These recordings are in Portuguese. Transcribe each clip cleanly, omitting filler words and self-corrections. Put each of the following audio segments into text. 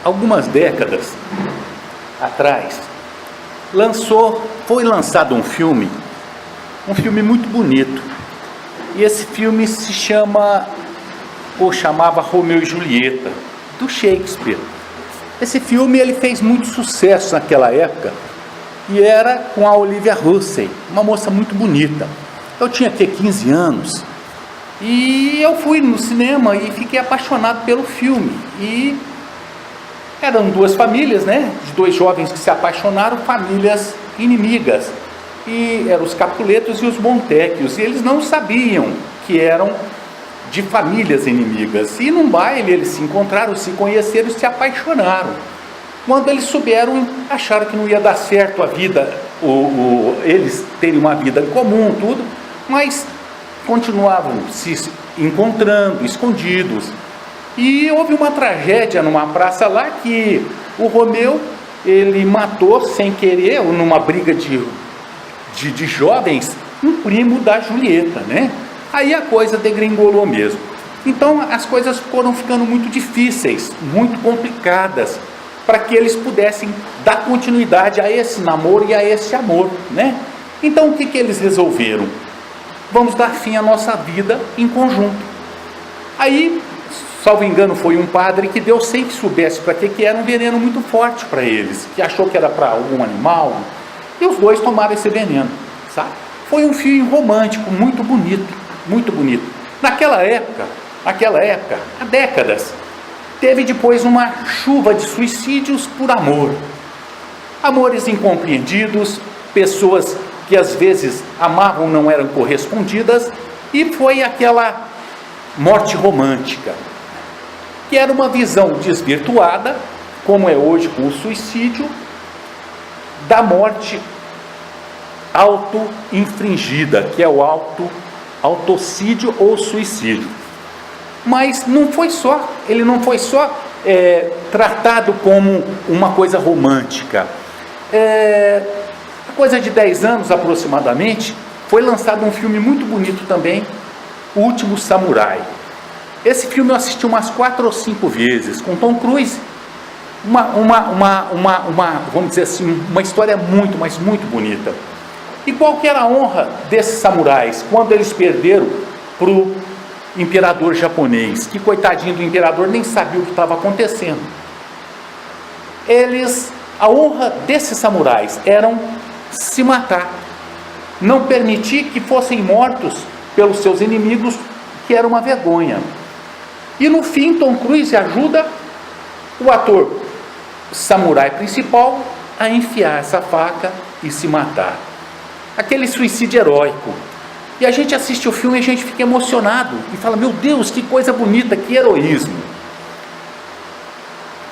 algumas décadas atrás, foi lançado um filme muito bonito. E esse filme chamava Romeu e Julieta, do Shakespeare. Esse filme ele fez muito sucesso naquela época e era com a Olivia Hussey, uma moça muito bonita. Eu tinha 15 anos e eu fui no cinema e fiquei apaixonado pelo filme. E eram duas famílias, né? De dois jovens que se apaixonaram, famílias inimigas. E eram os Capuletos e os Montecchios. E eles não sabiam que eram de famílias inimigas. E num baile eles se encontraram, se conheceram e se apaixonaram. Quando eles souberam, acharam que não ia dar certo a vida, eles terem uma vida comum, tudo, mas continuavam se encontrando, escondidos. E houve uma tragédia numa praça lá que o Romeu, ele matou sem querer, numa briga de jovens, um primo da Julieta, né? Aí a coisa degringolou mesmo. Então as coisas foram ficando muito difíceis, muito complicadas, para que eles pudessem dar continuidade a esse namoro e a esse amor, né? Então o que eles resolveram? Vamos dar fim à nossa vida em conjunto. Aí, salvo engano, foi um padre que deu, sem que soubesse para que era, um veneno muito forte para eles, que achou que era para algum animal, e os dois tomaram esse veneno, sabe? Foi um filme romântico, muito bonito, muito bonito. Naquela época, há décadas, teve depois uma chuva de suicídios por amor. Amores incompreendidos, pessoas que às vezes amavam não eram correspondidas, e foi aquela morte romântica, que era uma visão desvirtuada, como é hoje com o suicídio, da morte auto-infringida, que é o autocídio ou suicídio. Mas ele não foi só tratado como uma coisa romântica. Há coisa de 10 anos aproximadamente, foi lançado um filme muito bonito também, O Último Samurai. Esse filme eu assisti umas 4 ou 5 vezes, com Tom Cruise. Vamos dizer assim, uma história muito, mas muito bonita. E qual que era a honra desses samurais, quando eles perderam para o imperador japonês, que coitadinho do imperador nem sabia o que estava acontecendo. A honra desses samurais era se matar, não permitir que fossem mortos pelos seus inimigos, que era uma vergonha. E no fim, Tom Cruise ajuda o ator samurai principal a enfiar essa faca e se matar. Aquele suicídio heróico. E a gente assiste o filme e a gente fica emocionado e fala, meu Deus, que coisa bonita, que heroísmo.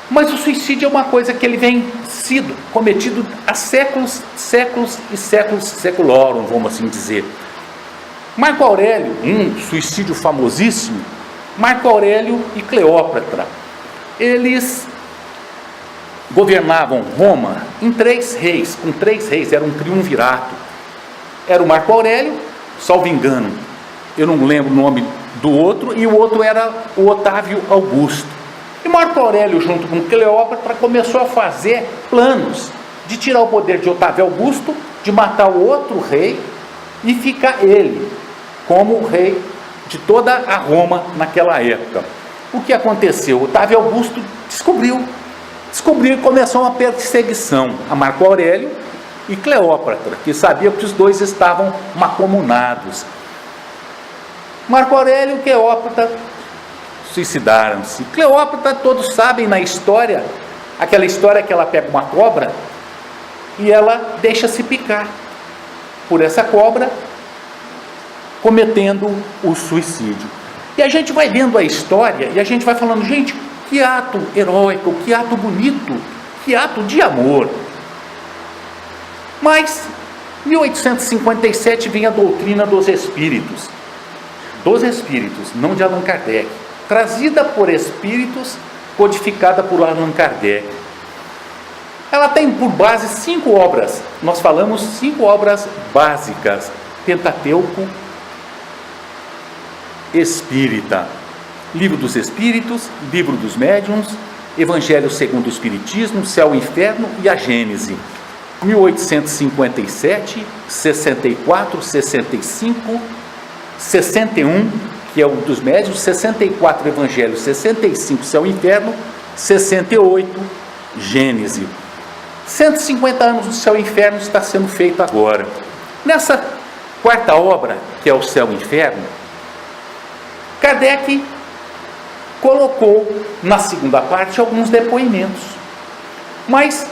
Mas o suicídio é uma coisa que ele vem sido cometido há séculos, séculos e séculos, seculorum, vamos assim dizer. Marco Aurélio, um suicídio famosíssimo, Marco Aurélio e Cleópatra, eles governavam Roma com 3 reis, era um triunvirato. Era o Marco Aurélio, salvo engano, eu não lembro o nome do outro, e o outro era o Otávio Augusto. E Marco Aurélio, junto com Cleópatra, começou a fazer planos de tirar o poder de Otávio Augusto, de matar o outro rei e ficar ele como o rei de toda a Roma naquela época. O que aconteceu? Otávio Augusto descobriu e começou uma perseguição a Marco Aurélio e Cleópatra, que sabia que os dois estavam mancomunados. Marco Aurélio e Cleópatra suicidaram-se. Cleópatra, todos sabem na história, aquela história que ela pega uma cobra e ela deixa-se picar por essa cobra, cometendo o suicídio. E a gente vai vendo a história e a gente vai falando, gente, que ato heróico, que ato bonito, que ato de amor. Mas, em 1857 vem a doutrina dos espíritos, não de Allan Kardec, trazida por espíritos, codificada por Allan Kardec. Ela tem por base 5 obras, nós falamos 5 obras básicas: Pentateuco Espírita, Livro dos Espíritos, Livro dos Médiuns, Evangelho segundo o Espiritismo, Céu e Inferno e a Gênese. 1857, 64, 65, 61, que é um dos médios, 64 Evangelho, 65 Céu e Inferno, 68 Gênese. 150 anos do Céu e Inferno está sendo feito agora. Nessa quarta obra, que é o Céu e Inferno, Kardec colocou na segunda parte alguns depoimentos. Mas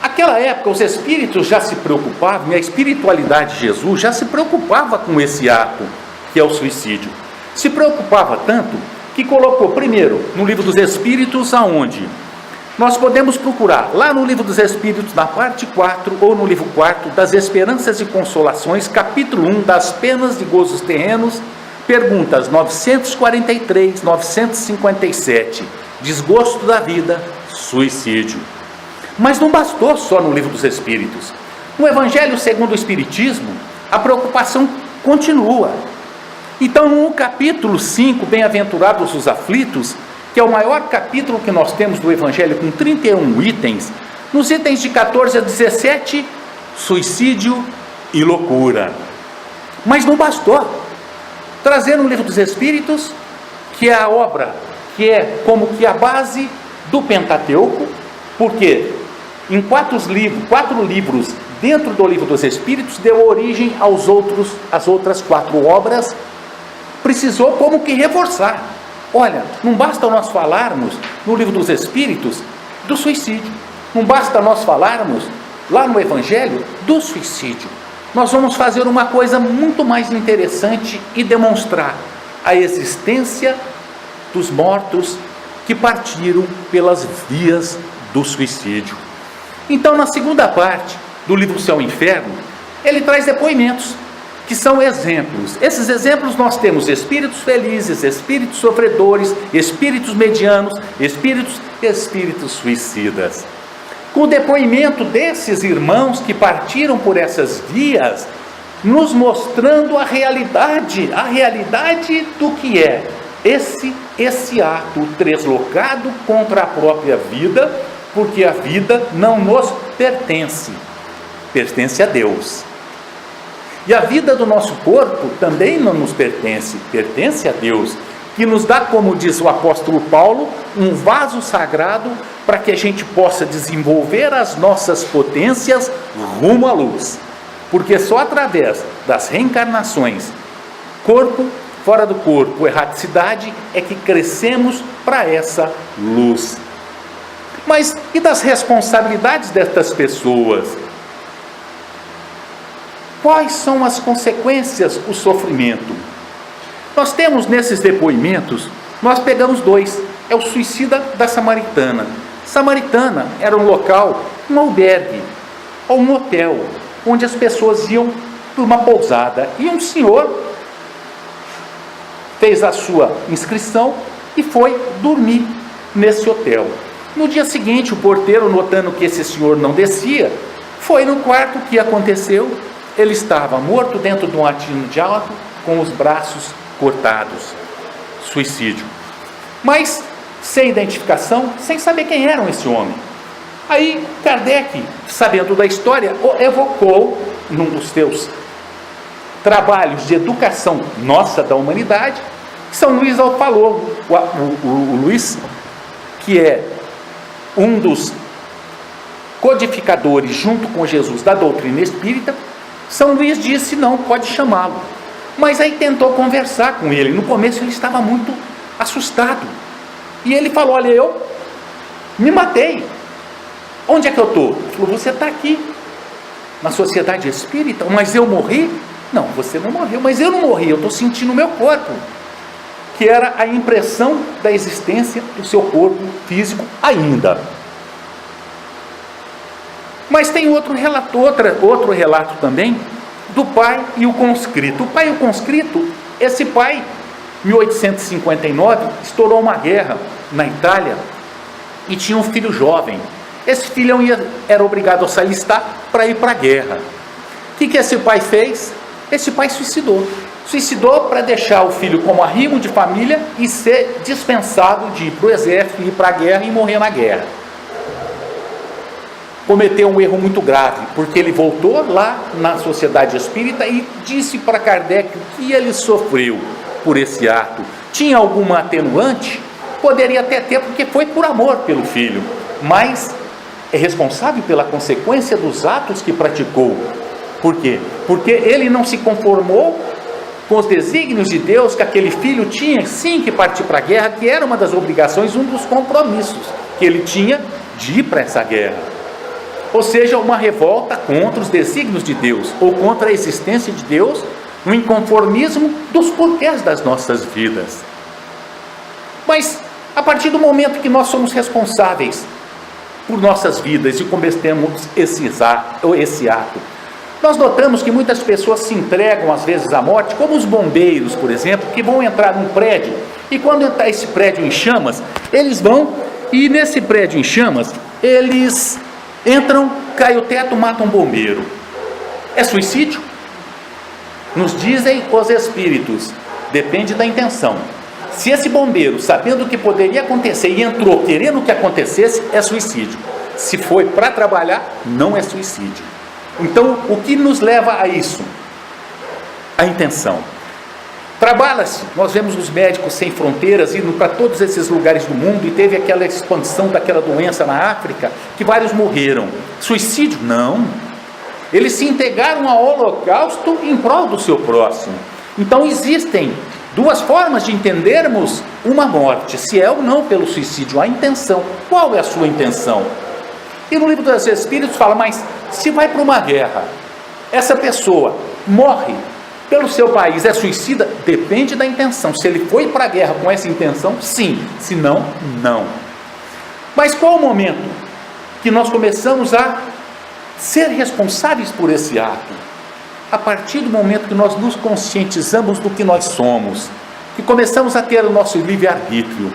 naquela época os espíritos já se preocupavam, e a espiritualidade de Jesus já se preocupava com esse ato, que é o suicídio. Se preocupava tanto que colocou primeiro no Livro dos Espíritos, aonde nós podemos procurar lá no Livro dos Espíritos, na parte 4, ou no livro 4, das Esperanças e Consolações, capítulo 1, das Penas de Gozos Terrenos, perguntas 943, 957, desgosto da vida, suicídio. Mas não bastou só no Livro dos Espíritos. No Evangelho segundo o Espiritismo, a preocupação continua. Então, no capítulo 5, Bem-aventurados os aflitos, que é o maior capítulo que nós temos do Evangelho, com 31 itens, nos itens de 14 a 17, suicídio e loucura. Mas não bastou. Trazer no Livro dos Espíritos, que é a obra, que é como que a base do Pentateuco, porque em quatro livros dentro do Livro dos Espíritos, deu origem às outras 4 obras, precisou como que reforçar. Olha, não basta nós falarmos no Livro dos Espíritos do suicídio, não basta nós falarmos lá no Evangelho do suicídio. Nós vamos fazer uma coisa muito mais interessante e demonstrar a existência dos mortos que partiram pelas vias do suicídio. Então, na segunda parte do livro Céu e Inferno, ele traz depoimentos que são exemplos. Esses exemplos nós temos espíritos felizes, espíritos sofredores, espíritos medianos, espíritos suicidas. Com o depoimento desses irmãos que partiram por essas vias, nos mostrando a realidade do que é esse ato translocado contra a própria vida, porque a vida não nos pertence, pertence a Deus. E a vida do nosso corpo também não nos pertence, pertence a Deus, que nos dá, como diz o apóstolo Paulo, um vaso sagrado para que a gente possa desenvolver as nossas potências rumo à luz. Porque só através das reencarnações, corpo fora do corpo, erraticidade, é que crescemos para essa luz. Mas e das responsabilidades destas pessoas? Quais são as consequências do sofrimento? Nós temos nesses depoimentos, nós pegamos 2, é o suicida da Samaritana. Samaritana era um local, um albergue, ou um hotel, onde as pessoas iam por uma pousada, e um senhor fez a sua inscrição e foi dormir nesse hotel. No dia seguinte, o porteiro, notando que esse senhor não descia, foi no quarto. O que aconteceu? Ele estava morto dentro de um atino de álcool, com os braços cortados. Suicídio. Mas sem identificação, sem saber quem era esse homem. Aí Kardec, sabendo da história, evocou num dos seus trabalhos de educação nossa da humanidade. São Luís falou, o Luís, que é um dos codificadores junto com Jesus da doutrina espírita, São Luís disse: não, pode chamá-lo. Mas aí tentou conversar com ele. No começo ele estava muito assustado, e ele falou: olha, eu me matei. Onde é que eu estou? Ele falou: você está aqui na sociedade espírita. Mas eu morri? Não, você não morreu. Mas eu não morri, eu estou sentindo o meu corpo, que era a impressão da existência do seu corpo físico ainda. Mas tem outro relato também do pai e o conscrito. O pai e o conscrito, esse pai, 1859, estourou uma guerra na Itália e tinha um filho jovem. Esse filho era obrigado a se alistar para ir para a guerra. O que esse pai fez? Esse pai suicidou. Suicidou para deixar o filho como arrimo de família e ser dispensado de ir para o exército, ir para a guerra e morrer na guerra. Cometeu um erro muito grave, porque ele voltou lá na sociedade espírita e disse para Kardec o que ele sofreu por esse ato. Tinha alguma atenuante? Poderia até ter, porque foi por amor pelo filho, mas é responsável pela consequência dos atos que praticou. Por quê? Porque ele não se conformou com os desígnios de Deus, que aquele filho tinha sim que partir para a guerra, que era uma das obrigações, um dos compromissos que ele tinha de ir para essa guerra. Ou seja, uma revolta contra os desígnios de Deus, ou contra a existência de Deus, um inconformismo dos porquês das nossas vidas. Mas, a partir do momento que nós somos responsáveis por nossas vidas e cometemos esse ato, nós notamos que muitas pessoas se entregam às vezes à morte, como os bombeiros, por exemplo, que vão entrar num prédio, e quando entrar esse prédio em chamas, eles vão, e nesse prédio em chamas, eles entram, cai o teto, matam um bombeiro. É suicídio? Nos dizem os espíritos, depende da intenção. Se esse bombeiro, sabendo o que poderia acontecer e entrou querendo que acontecesse, é suicídio. Se foi para trabalhar, não é suicídio. Então, o que nos leva a isso? A intenção. Trabalha-se, nós vemos os médicos sem fronteiras indo para todos esses lugares do mundo, e teve aquela expansão daquela doença na África, que vários morreram. Suicídio? Não. Eles se entregaram ao holocausto em prol do seu próximo. Então existem duas formas de entendermos uma morte, se é ou não pelo suicídio, a intenção. Qual é a sua intenção? E no livro dos Espíritos fala, mas se vai para uma guerra, essa pessoa morre pelo seu país, é suicida? Depende da intenção. Se ele foi para a guerra com essa intenção, sim. Se não, não. Mas qual o momento que nós começamos a ser responsáveis por esse ato? A partir do momento que nós nos conscientizamos do que nós somos, que começamos a ter o nosso livre-arbítrio.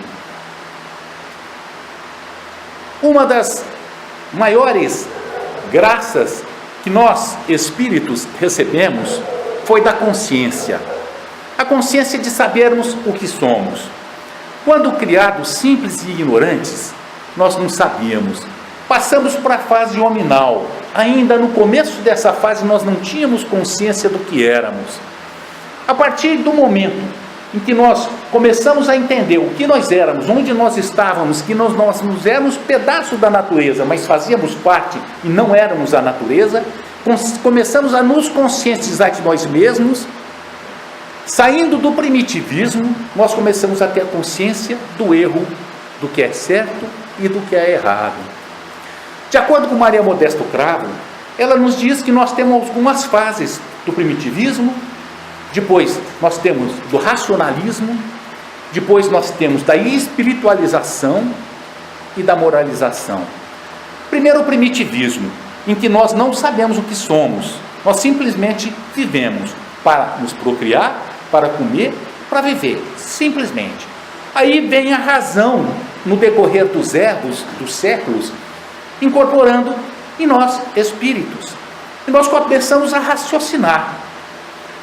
Uma das maiores graças que nós, espíritos, recebemos foi da consciência. A consciência de sabermos o que somos. Quando criados simples e ignorantes, nós não sabíamos. Passamos para a fase hominal. Ainda no começo dessa fase nós não tínhamos consciência do que éramos. A partir do momento em que nós começamos a entender o que nós éramos, onde nós estávamos, que nós éramos pedaço da natureza, mas fazíamos parte e não éramos a natureza, começamos a nos conscientizar de nós mesmos. Saindo do primitivismo, nós começamos a ter consciência do erro, do que é certo e do que é errado. De acordo com Maria Modesto Cravo, ela nos diz que nós temos algumas fases do primitivismo, depois nós temos do racionalismo, depois nós temos da espiritualização e da moralização. Primeiro o primitivismo, em que nós não sabemos o que somos, nós simplesmente vivemos para nos procriar, para comer, para viver, simplesmente. Aí vem a razão, no decorrer dos séculos, incorporando em nós espíritos, e nós começamos a raciocinar,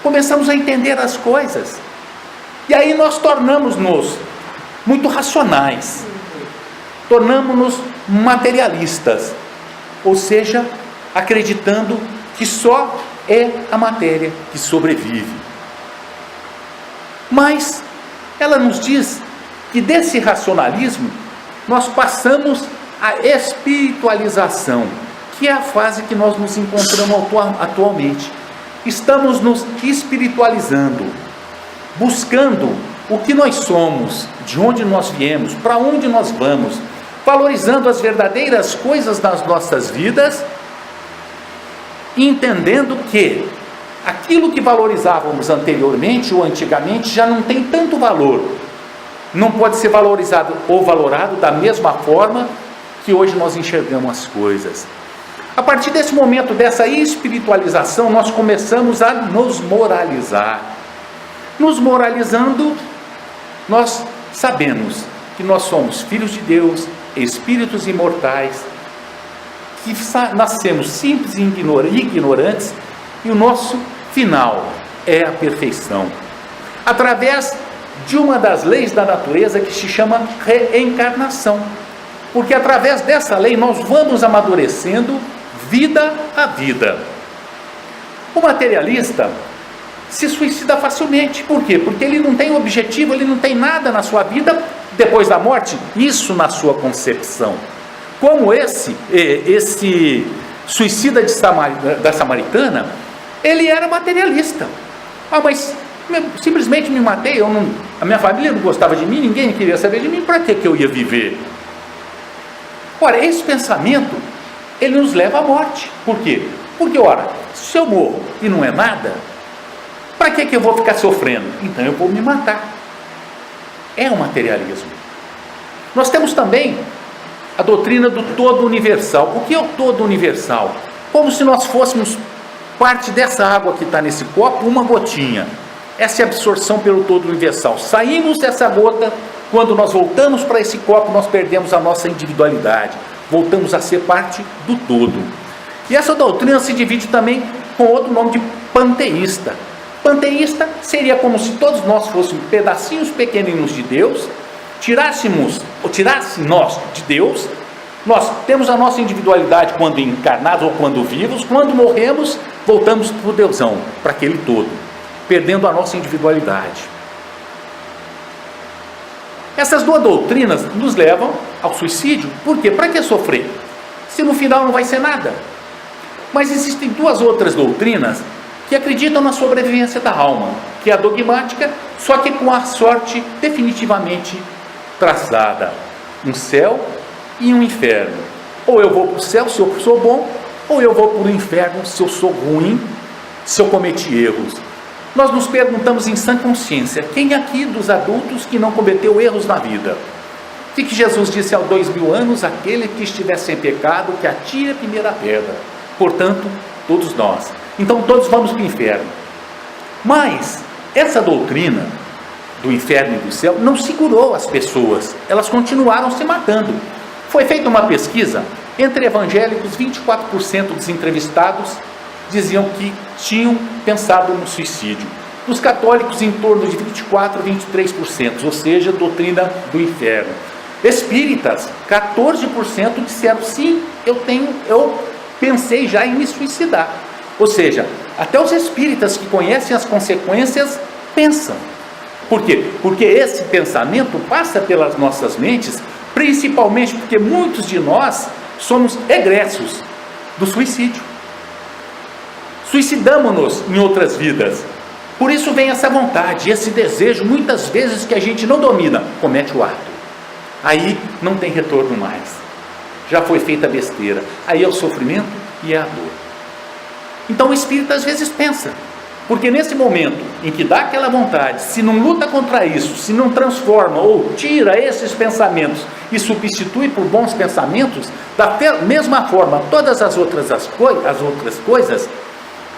começamos a entender as coisas, e aí nós tornamos-nos muito racionais, tornamos-nos materialistas, ou seja, acreditando que só é a matéria que sobrevive. Mas ela nos diz que desse racionalismo nós passamos a espiritualização, que é a fase que nós nos encontramos atualmente. Estamos nos espiritualizando, buscando o que nós somos, de onde nós viemos, para onde nós vamos, valorizando as verdadeiras coisas das nossas vidas, e entendendo que aquilo que valorizávamos anteriormente ou antigamente já não tem tanto valor, não pode ser valorizado ou valorado da mesma forma que hoje nós enxergamos as coisas. A partir desse momento, dessa espiritualização, nós começamos a nos moralizar. Nos moralizando, nós sabemos que nós somos filhos de Deus, espíritos imortais, que nascemos simples e ignorantes, e o nosso final é a perfeição, através de uma das leis da natureza que se chama reencarnação, porque através dessa lei nós vamos amadurecendo vida a vida. O materialista se suicida facilmente. Por quê? Porque ele não tem objetivo, ele não tem nada na sua vida depois da morte, isso na sua concepção. Como esse suicida da Samaritana, ele era materialista. Mas simplesmente me matei, a minha família não gostava de mim, ninguém queria saber de mim, para que eu ia viver? Ora, esse pensamento, ele nos leva à morte. Por quê? Porque, ora, se eu morro e não é nada, para que eu vou ficar sofrendo? Então eu vou me matar. É o materialismo. Nós temos também a doutrina do todo universal. O que é o todo universal? Como se nós fôssemos parte dessa água que está nesse copo, uma gotinha. Essa é a absorção pelo todo universal. Saímos dessa gota, quando nós voltamos para esse copo, nós perdemos a nossa individualidade. Voltamos a ser parte do todo. E essa doutrina se divide também com outro nome de panteísta. Panteísta seria como se todos nós fôssemos pedacinhos pequeninos de Deus, tirasse nós de Deus. Nós temos a nossa individualidade quando encarnados ou quando vivos. Quando morremos, voltamos para o Deusão, para aquele todo, perdendo a nossa individualidade. Essas duas doutrinas nos levam ao suicídio. Por quê? Para que sofrer? Se no final não vai ser nada. Mas existem duas outras doutrinas que acreditam na sobrevivência da alma, que é a dogmática, só que com a sorte definitivamente traçada. Um céu e um inferno. Ou eu vou para o céu se eu sou bom, ou eu vou para o inferno se eu sou ruim, se eu cometi erros. Nós nos perguntamos em sã consciência, quem aqui dos adultos que não cometeu erros na vida? O que Jesus disse há 2000 anos? Aquele que estiver sem pecado, que atire a primeira pedra. Portanto, todos nós. Então todos vamos para o inferno. Mas essa doutrina do inferno e do céu não segurou as pessoas. Elas continuaram se matando. Foi feita uma pesquisa entre evangélicos, 24% dos entrevistados diziam que tinham pensado no suicídio. Os católicos, em torno de 24% a 23%, ou seja, doutrina do inferno. Espíritas, 14% disseram sim, eu pensei já em me suicidar. Ou seja, até os espíritas que conhecem as consequências pensam. Por quê? Porque esse pensamento passa pelas nossas mentes, principalmente porque muitos de nós somos egressos do suicídio. Suicidamos-nos em outras vidas. Por isso vem essa vontade, esse desejo, muitas vezes que a gente não domina, comete o ato. Aí não tem retorno mais. Já foi feita a besteira. Aí é o sofrimento e é a dor. Então o espírito às vezes pensa, porque nesse momento em que dá aquela vontade, se não luta contra isso, se não transforma ou tira esses pensamentos e substitui por bons pensamentos, da mesma forma todas as outras coisas,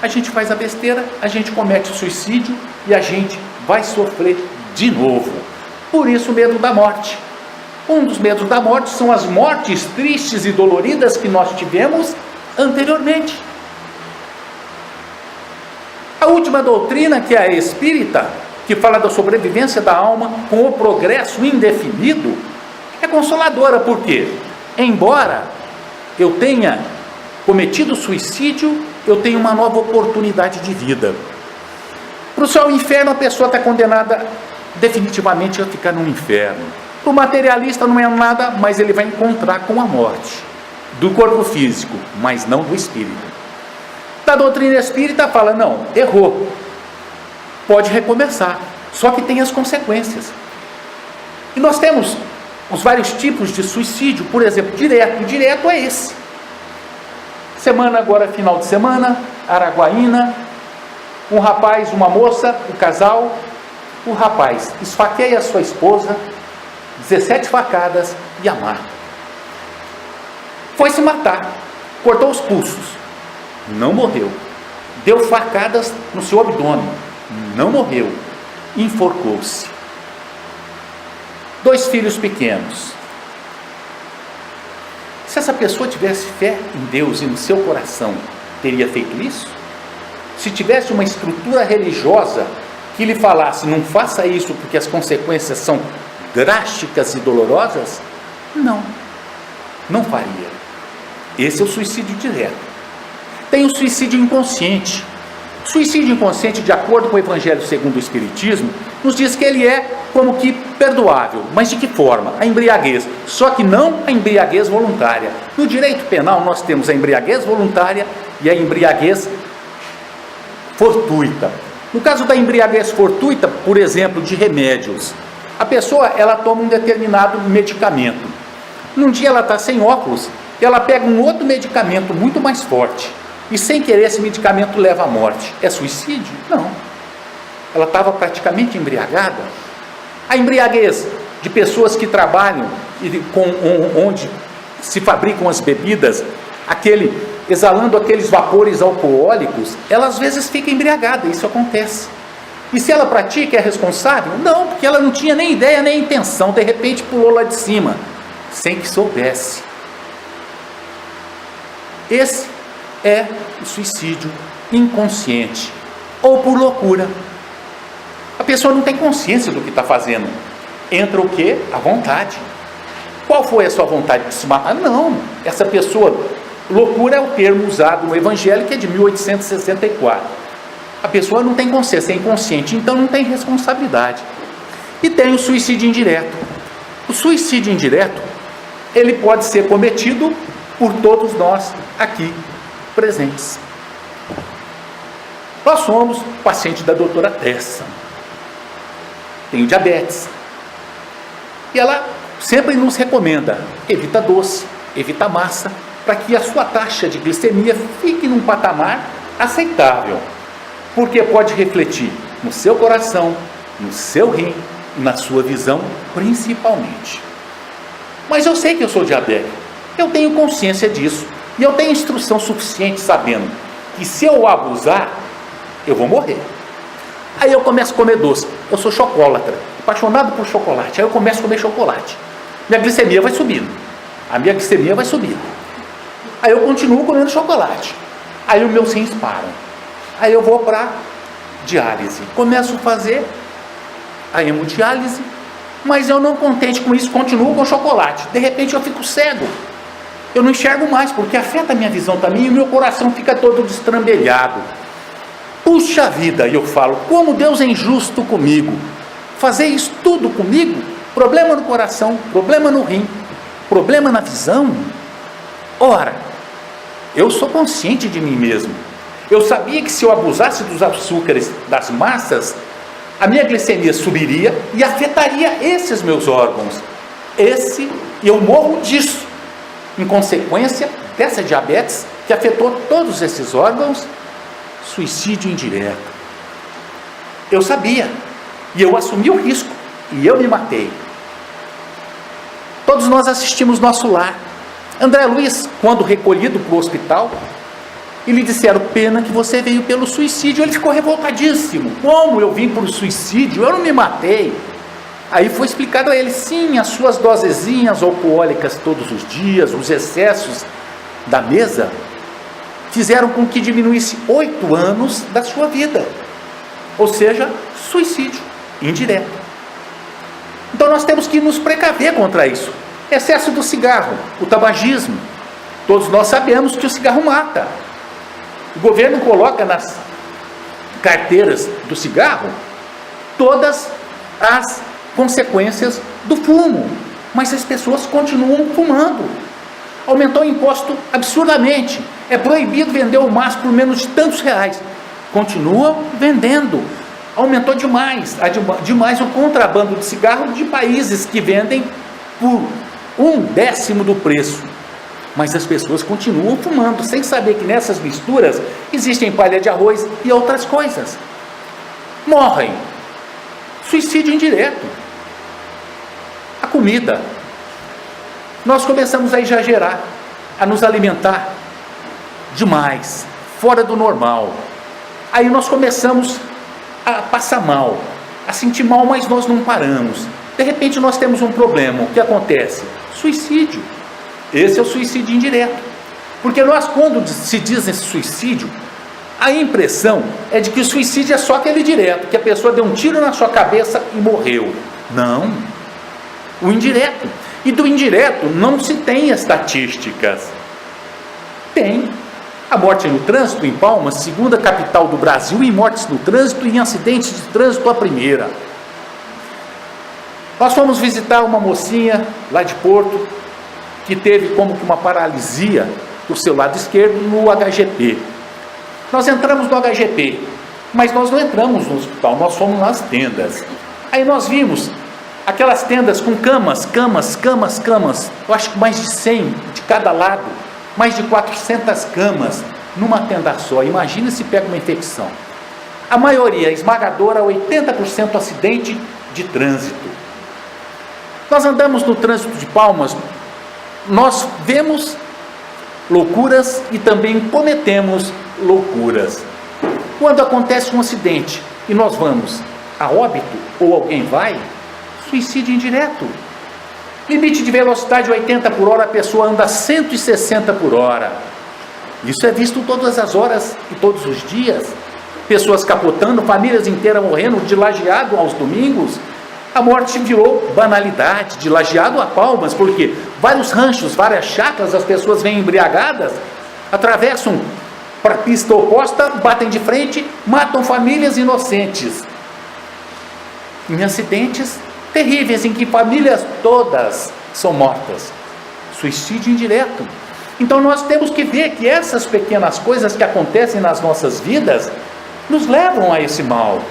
a gente faz a besteira, a gente comete suicídio e a gente vai sofrer de novo. Por isso o medo da morte. Um dos medos da morte são as mortes tristes e doloridas que nós tivemos anteriormente. A última doutrina, que é a espírita, que fala da sobrevivência da alma com o progresso indefinido, é consoladora. Por quê? Embora eu tenha cometido suicídio, eu tenho uma nova oportunidade de vida. Para o céu e o inferno, a pessoa está condenada definitivamente a ficar no inferno. Para o materialista não é nada, mas ele vai encontrar com a morte do corpo físico, mas não do espírito. Da doutrina espírita fala, não, errou, pode recomeçar, só que tem as consequências. E nós temos os vários tipos de suicídio. Por exemplo, direto é esse. Semana agora, final de semana, Araguaína, um rapaz, uma moça, um casal. O rapaz esfaqueia a sua esposa, 17 facadas e a mata. Foi se matar, cortou os pulsos, não morreu. Deu facadas no seu abdômen, não morreu. Enforcou-se. 2 filhos pequenos. Se essa pessoa tivesse fé em Deus e no seu coração, teria feito isso? se tivesse uma estrutura religiosa que lhe falasse, não faça isso porque as consequências são drásticas e dolorosas, não faria. Esse é o suicídio direto. Tem o suicídio inconsciente. Suicídio inconsciente, de acordo com o Evangelho segundo o Espiritismo, nos diz que ele é como que perdoável. Mas de que forma? A embriaguez. Só que não a embriaguez voluntária. No direito penal nós temos a embriaguez voluntária e a embriaguez fortuita. No caso da embriaguez fortuita, por exemplo, de remédios, a pessoa ela toma um determinado medicamento. Num dia ela está sem óculos, ela pega um outro medicamento muito mais forte. E sem querer esse medicamento leva à morte. É suicídio? Não. Ela estava praticamente embriagada. A embriaguez de pessoas que trabalham onde se fabricam as bebidas, exalando aqueles vapores alcoólicos, ela às vezes fica embriagada, isso acontece. E se ela pratica, é responsável? Não, porque ela não tinha nem ideia, nem intenção, de repente pulou lá de cima, sem que soubesse. Esse é o suicídio inconsciente, ou por loucura. A pessoa não tem consciência do que está fazendo. Entra o quê? A vontade. Qual foi a sua vontade de se matar? Não, essa pessoa, loucura é o termo usado no Evangelho, que é de 1864. A pessoa não tem consciência, é inconsciente, então não tem responsabilidade. E tem o suicídio indireto. O suicídio indireto, ele pode ser cometido por todos nós aqui presentes. Nós somos pacientes da doutora Tessa. Tenho diabetes. E ela sempre nos recomenda, evita doce, evita massa, para que a sua taxa de glicemia fique num patamar aceitável. Porque pode refletir no seu coração, no seu rim e na sua visão, principalmente. Mas eu sei que eu sou diabético. Eu tenho consciência disso. E eu tenho instrução suficiente sabendo que se eu abusar, eu vou morrer. Aí eu começo a comer doce. Eu sou chocolatra, apaixonado por chocolate. Aí eu começo a comer chocolate. Minha glicemia vai subindo. A minha glicemia vai subindo. Aí eu continuo comendo chocolate. Aí os meus rins param. Aí eu vou para diálise. Começo a fazer a hemodiálise. Mas eu não contente com isso, continuo com chocolate. De repente eu fico cego. Eu não enxergo mais, porque afeta a minha visão também e o meu coração fica todo destrambelhado. Puxa vida, e eu falo, como Deus é injusto comigo. Fazer isso tudo comigo? Problema no coração, problema no rim, problema na visão? Ora, eu sou consciente de mim mesmo. Eu sabia que se eu abusasse dos açúcares, das massas, a minha glicemia subiria e afetaria esses meus órgãos. E eu morro disso. Em consequência dessa diabetes que afetou todos esses órgãos, suicídio indireto. Eu sabia, e eu assumi o risco, e eu me matei. Todos nós assistimos Nosso Lar. André Luiz, quando recolhido para o hospital, e lhe disseram, pena que você veio pelo suicídio. Ele ficou revoltadíssimo. Como eu vim por suicídio? Eu não me matei. Aí foi explicado a ele, sim, as suas dosezinhas alcoólicas todos os dias, os excessos da mesa, fizeram com que diminuísse 8 anos da sua vida. Ou seja, suicídio indireto. Então nós temos que nos precaver contra isso. Excesso do cigarro, o tabagismo. Todos nós sabemos que o cigarro mata. O governo coloca nas carteiras do cigarro todas as consequências do fumo, mas as pessoas continuam fumando. Aumentou o imposto absurdamente. É proibido vender o maço por menos de tantos reais. Continuam vendendo. Aumentou demais o contrabando de cigarro de países que vendem por 1/10 do preço. Mas as pessoas continuam fumando, sem saber que nessas misturas existem palha de arroz e outras coisas. Morrem. Suicídio indireto. A comida. Nós começamos a exagerar, a nos alimentar demais, fora do normal. Aí nós começamos a passar mal, a sentir mal, mas nós não paramos. De repente nós temos um problema. O que acontece? Suicídio. Esse é o suicídio indireto. Porque nós, quando se diz esse suicídio, A impressão é de que o suicídio é só aquele direto, que a pessoa deu um tiro na sua cabeça e morreu. Não. O indireto. E do indireto não se tem estatísticas. Tem. A morte no trânsito em Palmas, segunda capital do Brasil em mortes no trânsito e em acidentes de trânsito, a primeira. Nós fomos visitar uma mocinha lá de Porto, que teve como que uma paralisia do seu lado esquerdo no HGP. Nós entramos no HGP, mas nós não entramos no hospital, nós fomos nas tendas. Aí nós vimos aquelas tendas com camas, eu acho que mais de 100 de cada lado, mais de 400 camas numa tenda só. Imagina se pega uma infecção. A maioria esmagadora, 80% acidente de trânsito. Nós andamos no trânsito de Palmas, nós vemos loucuras e também cometemos loucuras. Quando acontece um acidente e nós vamos a óbito ou alguém vai, suicídio indireto. Limite de velocidade 80 por hora, a pessoa anda 160 por hora. Isso é visto todas as horas e todos os dias. Pessoas capotando, famílias inteiras morrendo de Lajeado aos domingos. A morte virou banalidade, de Lajeado a Palmas, porque vários ranchos, várias chácaras, as pessoas vêm embriagadas, atravessam para a pista oposta, batem de frente, matam famílias inocentes. Em acidentes terríveis, em que famílias todas são mortas. Suicídio indireto. Então nós temos que ver que essas pequenas coisas que acontecem nas nossas vidas nos levam a esse mal.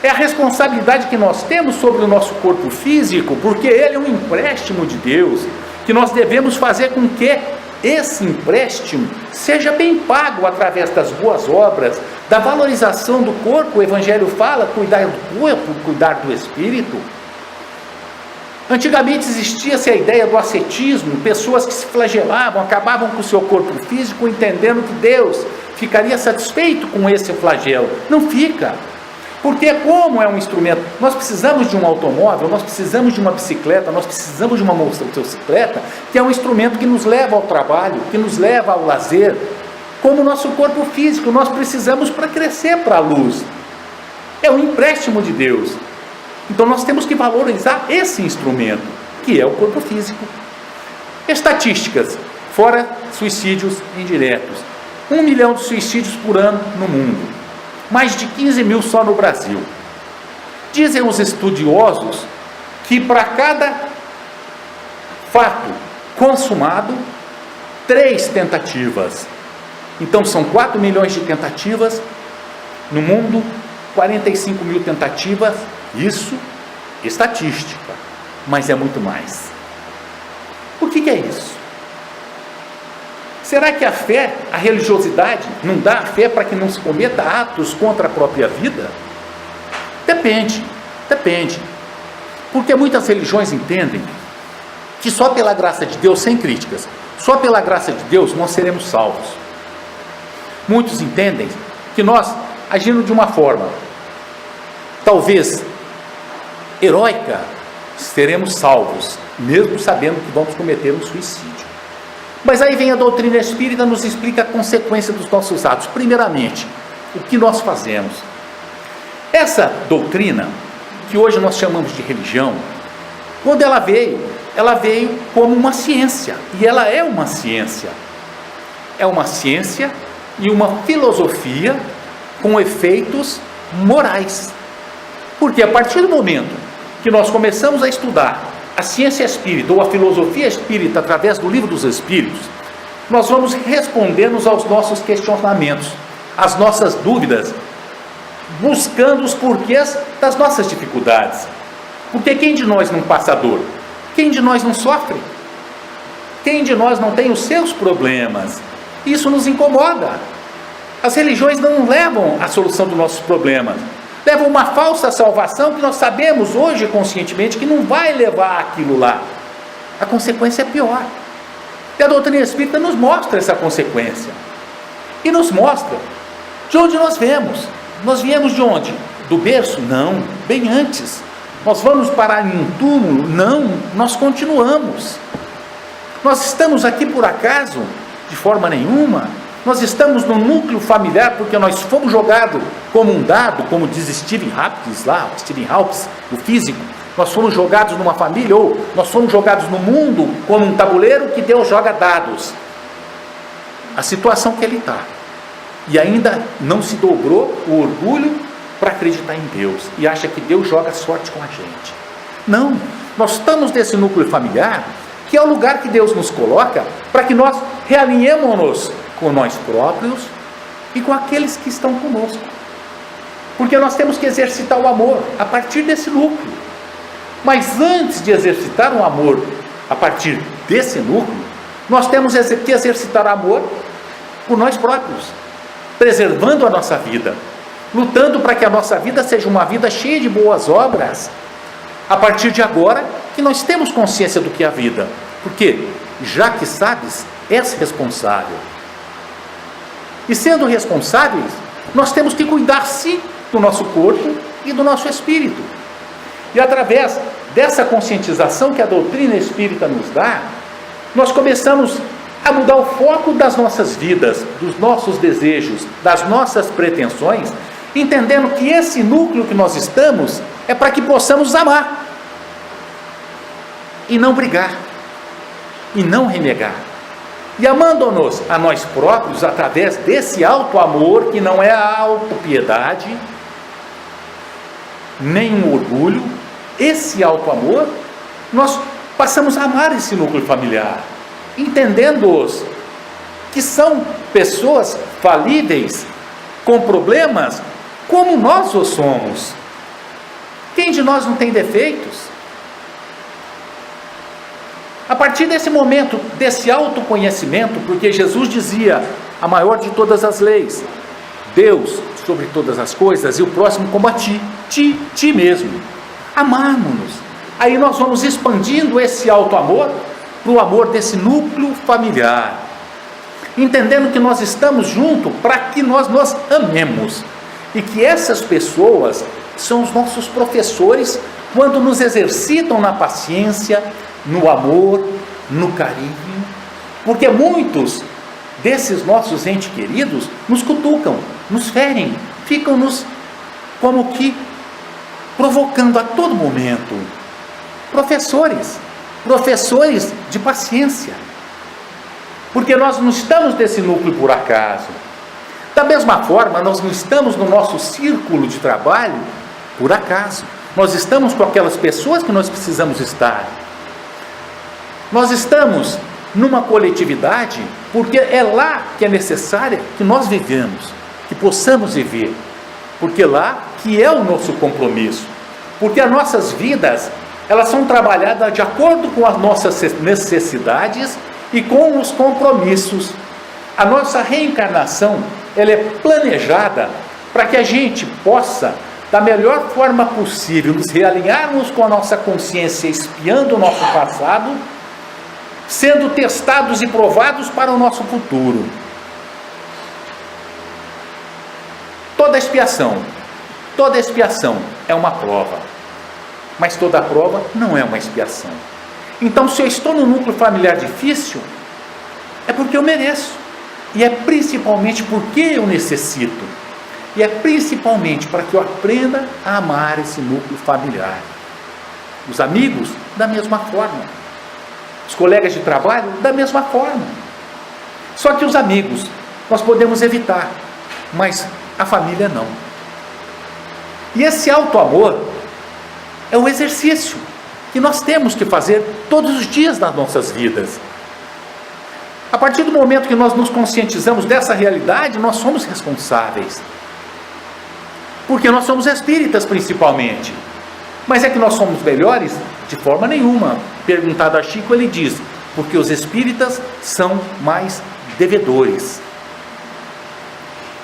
É a responsabilidade que nós temos sobre o nosso corpo físico, porque ele é um empréstimo de Deus, que nós devemos fazer com que esse empréstimo seja bem pago através das boas obras, da valorização do corpo. O Evangelho fala, cuidar do corpo, cuidar do espírito. Antigamente existia-se a ideia do ascetismo, pessoas que se flagelavam, acabavam com o seu corpo físico, entendendo que Deus ficaria satisfeito com esse flagelo. Não fica. Porque como é um instrumento, nós precisamos de um automóvel, nós precisamos de uma bicicleta, nós precisamos de uma motocicleta, que é um instrumento que nos leva ao trabalho, que nos leva ao lazer, como o nosso corpo físico, nós precisamos para crescer para a luz. É um empréstimo de Deus. Então nós temos que valorizar esse instrumento, que é o corpo físico. Estatísticas, fora suicídios indiretos. 1 milhão de suicídios por ano no mundo. Mais de 15 mil só no Brasil. Dizem os estudiosos que para cada fato consumado, 3 tentativas. Então são 4 milhões de tentativas no mundo, 45 mil tentativas. Isso, estatística, mas é muito mais. O que é isso? Será que a fé, a religiosidade, não dá a fé para que não se cometa atos contra a própria vida? Depende. Porque muitas religiões entendem que só pela graça de Deus, sem críticas, só pela graça de Deus nós seremos salvos. Muitos entendem que nós, agindo de uma forma, talvez heróica, seremos salvos, mesmo sabendo que vamos cometer um suicídio. Mas aí vem a doutrina espírita, nos explica a consequência dos nossos atos. Primeiramente, o que nós fazemos. Essa doutrina, que hoje nós chamamos de religião, quando ela veio como uma ciência, e ela é uma ciência. É uma ciência e uma filosofia com efeitos morais. Porque a partir do momento que nós começamos a estudar a ciência espírita ou a filosofia espírita através do Livro dos Espíritos, nós vamos respondendo aos nossos questionamentos, às nossas dúvidas, buscando os porquês das nossas dificuldades. Porque quem de nós não passa dor? Quem de nós não sofre? Quem de nós não tem os seus problemas? Isso nos incomoda. As religiões não levam à solução dos nossos problemas, levam uma falsa salvação que nós sabemos hoje conscientemente que não vai levar aquilo lá. A consequência é pior. E a doutrina espírita nos mostra essa consequência. E nos mostra de onde nós viemos. Nós viemos de onde? Do berço? Não, bem antes. Nós vamos parar em um túmulo? Não, nós continuamos. Nós estamos aqui por acaso? De forma nenhuma. Nós estamos no núcleo familiar porque nós fomos jogados como um dado, como diz Stephen Hawking, o físico. Nós fomos jogados numa família, ou nós fomos jogados no mundo como um tabuleiro que Deus joga dados. A situação que ele está. E ainda não se dobrou o orgulho para acreditar em Deus. E acha que Deus joga sorte com a gente. Não, nós estamos nesse núcleo familiar, que é o lugar que Deus nos coloca, para que nós realinhemos-nos com nós próprios e com aqueles que estão conosco. Porque nós temos que exercitar o amor a partir desse núcleo. Mas antes de exercitar o amor a partir desse núcleo, nós temos que exercitar amor por nós próprios, preservando a nossa vida, lutando para que a nossa vida seja uma vida cheia de boas obras, a partir de agora que nós temos consciência do que é a vida, porque já que sabes, és responsável. E sendo responsáveis, nós temos que cuidar sim do nosso corpo e do nosso espírito. E através dessa conscientização que a doutrina espírita nos dá, nós começamos a mudar o foco das nossas vidas, dos nossos desejos, das nossas pretensões, entendendo que esse núcleo que nós estamos é para que possamos amar e não brigar e não renegar. E amando-nos a nós próprios através desse alto amor, que não é a autopiedade, nem um orgulho, esse alto amor, nós passamos a amar esse núcleo familiar, entendendo-os que são pessoas falíveis, com problemas, como nós os somos. Quem de nós não tem defeitos? A partir desse momento, desse autoconhecimento, porque Jesus dizia, a maior de todas as leis, Deus sobre todas as coisas, e o próximo como a ti mesmo. Amarmos-nos. Aí nós vamos expandindo esse alto amor para o amor desse núcleo familiar, entendendo que nós estamos juntos para que nós nos amemos, e que essas pessoas são os nossos professores quando nos exercitam na paciência, no amor, no carinho, porque muitos desses nossos entes queridos nos cutucam, nos ferem, ficam nos como que provocando a todo momento. Professores de paciência, porque nós não estamos nesse núcleo por acaso. Da mesma forma, nós não estamos no nosso círculo de trabalho por acaso. Nós estamos com aquelas pessoas que nós precisamos estar. Nós estamos numa coletividade porque é lá que é necessário que nós vivamos, que possamos viver, porque lá que é o nosso compromisso, porque as nossas vidas, elas são trabalhadas de acordo com as nossas necessidades e com os compromissos. A nossa reencarnação, ela é planejada para que a gente possa, da melhor forma possível, nos realinharmos com a nossa consciência, espiando o nosso passado, sendo testados e provados para o nosso futuro. Toda expiação é uma prova, mas toda prova não é uma expiação. Então, se eu estou num núcleo familiar difícil, é porque eu mereço, e é principalmente porque eu necessito, e é principalmente para que eu aprenda a amar esse núcleo familiar. Os amigos, da mesma forma. Os colegas de trabalho, da mesma forma. Só que os amigos nós podemos evitar, mas a família não. E esse alto amor é um exercício que nós temos que fazer todos os dias nas nossas vidas. A partir do momento que nós nos conscientizamos dessa realidade, nós somos responsáveis. Porque nós somos espíritas principalmente. Mas é que nós somos melhores? De forma nenhuma. Perguntado a Chico, ele diz, porque os espíritas são mais devedores.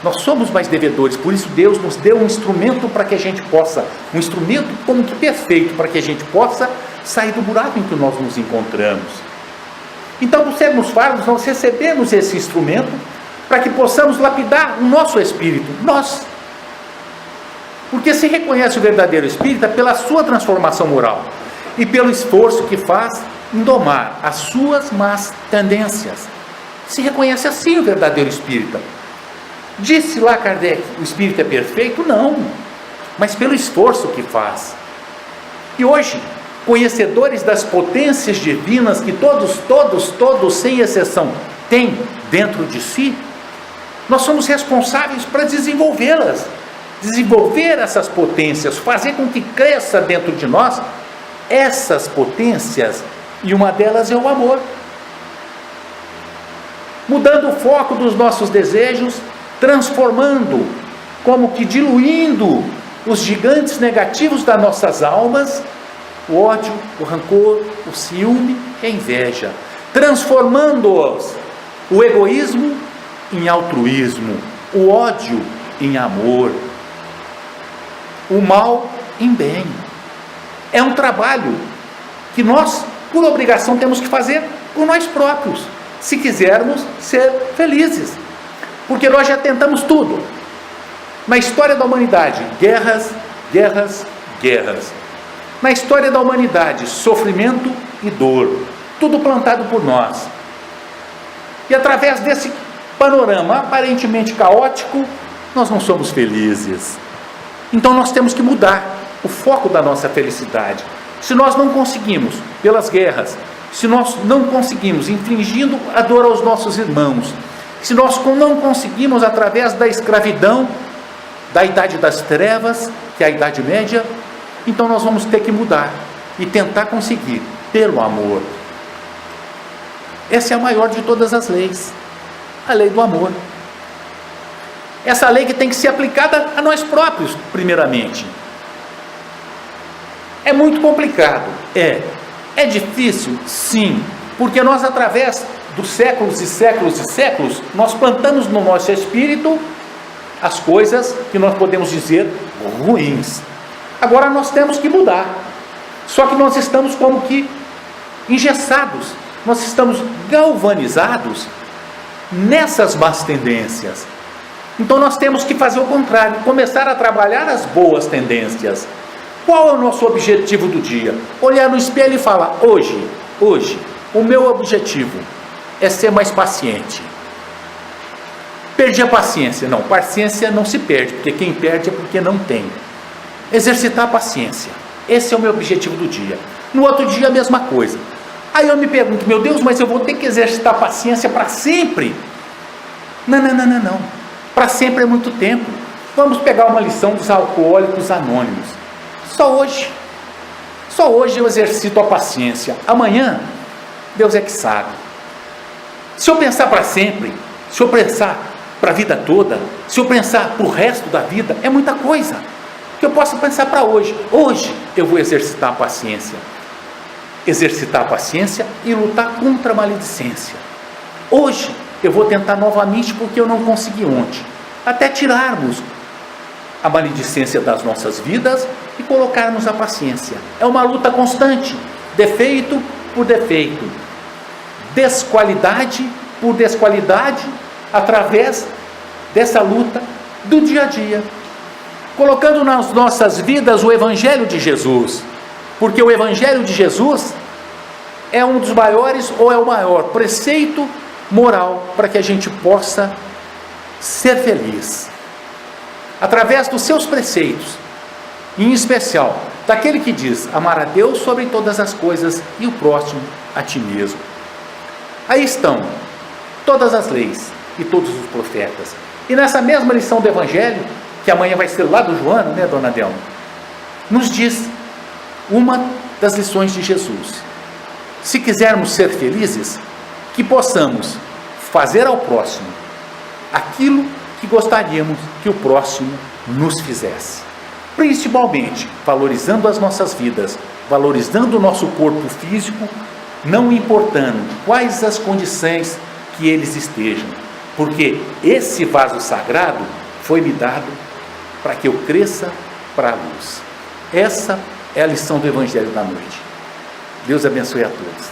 Nós somos mais devedores, por isso Deus nos deu um instrumento para que a gente possa, um instrumento como que perfeito, para que a gente possa sair do buraco em que nós nos encontramos. Então, por sermos fardos, nós recebemos esse instrumento para que possamos lapidar o nosso espírito, nós. Porque se reconhece o verdadeiro espírita pela sua transformação moral e pelo esforço que faz em domar as suas más tendências, se reconhece assim o verdadeiro espírita. Disse lá Kardec, o espírito é perfeito? Não, mas pelo esforço que faz. E hoje, conhecedores das potências divinas que todos, sem exceção, têm dentro de si, nós somos responsáveis para desenvolvê-las, desenvolver essas potências, fazer com que cresça dentro de nós essas potências, e uma delas é o amor. Mudando o foco dos nossos desejos, transformando, como que diluindo os gigantes negativos das nossas almas, o ódio, o rancor, o ciúme e a inveja, transformando-os, o egoísmo em altruísmo, o ódio em amor, o mal em bem. É um trabalho que nós, por obrigação, temos que fazer por nós próprios, se quisermos ser felizes, porque nós já tentamos tudo. Na história da humanidade, guerras, guerras, guerras. Na história da humanidade, sofrimento e dor, tudo plantado por nós. E através desse panorama aparentemente caótico, nós não somos felizes. Então nós temos que mudar o foco da nossa felicidade. Se nós não conseguimos, pelas guerras, se nós não conseguimos infligindo a dor aos nossos irmãos, se nós não conseguimos através da escravidão, da idade das trevas, que é a Idade Média, então nós vamos ter que mudar e tentar conseguir pelo amor. Essa é a maior de todas as leis, a lei do amor. Essa lei que tem que ser aplicada a nós próprios, primeiramente. É muito complicado, é difícil, sim, porque nós, através dos séculos e séculos e séculos, nós plantamos no nosso espírito as coisas que nós podemos dizer ruins. Agora nós temos que mudar, só que nós estamos como que engessados, nós estamos galvanizados nessas más tendências. Então nós temos que fazer o contrário, começar a trabalhar as boas tendências. Qual é o nosso objetivo do dia? Olhar no espelho e falar: hoje, o meu objetivo é ser mais paciente. Perdi a paciência. Não, paciência não se perde, porque quem perde é porque não tem. Exercitar a paciência, esse é o meu objetivo do dia. No outro dia a mesma coisa. Aí eu me pergunto: meu Deus, mas eu vou ter que exercitar a paciência para sempre? Não, para sempre é muito tempo. Vamos pegar uma lição dos alcoólicos anônimos. Só hoje eu exercito a paciência. Amanhã, Deus é que sabe. Se eu pensar para sempre, se eu pensar para a vida toda, se eu pensar para o resto da vida, é muita coisa que eu posso pensar para hoje. Hoje eu vou exercitar a paciência. Exercitar a paciência e lutar contra a maledicência. Hoje eu vou tentar novamente, porque eu não consegui ontem, até tirarmos a maledicência das nossas vidas e colocarmos a paciência. É uma luta constante, defeito por defeito, desqualidade por desqualidade, através dessa luta do dia a dia, colocando nas nossas vidas o Evangelho de Jesus, porque o Evangelho de Jesus é um dos maiores, ou é o maior preceito moral para que a gente possa ser feliz. Através dos seus preceitos, em especial daquele que diz: amar a Deus sobre todas as coisas e o próximo a ti mesmo. Aí estão todas as leis e todos os profetas. E nessa mesma lição do Evangelho, que amanhã vai ser lá do Joano, né, dona Delma, nos diz uma das lições de Jesus: se quisermos ser felizes, que possamos fazer ao próximo aquilo que gostaríamos que o próximo nos fizesse, principalmente valorizando as nossas vidas, valorizando o nosso corpo físico, não importando quais as condições que eles estejam, porque esse vaso sagrado foi me dado para que eu cresça para a luz. Essa é a lição do Evangelho da noite. Deus abençoe a todos.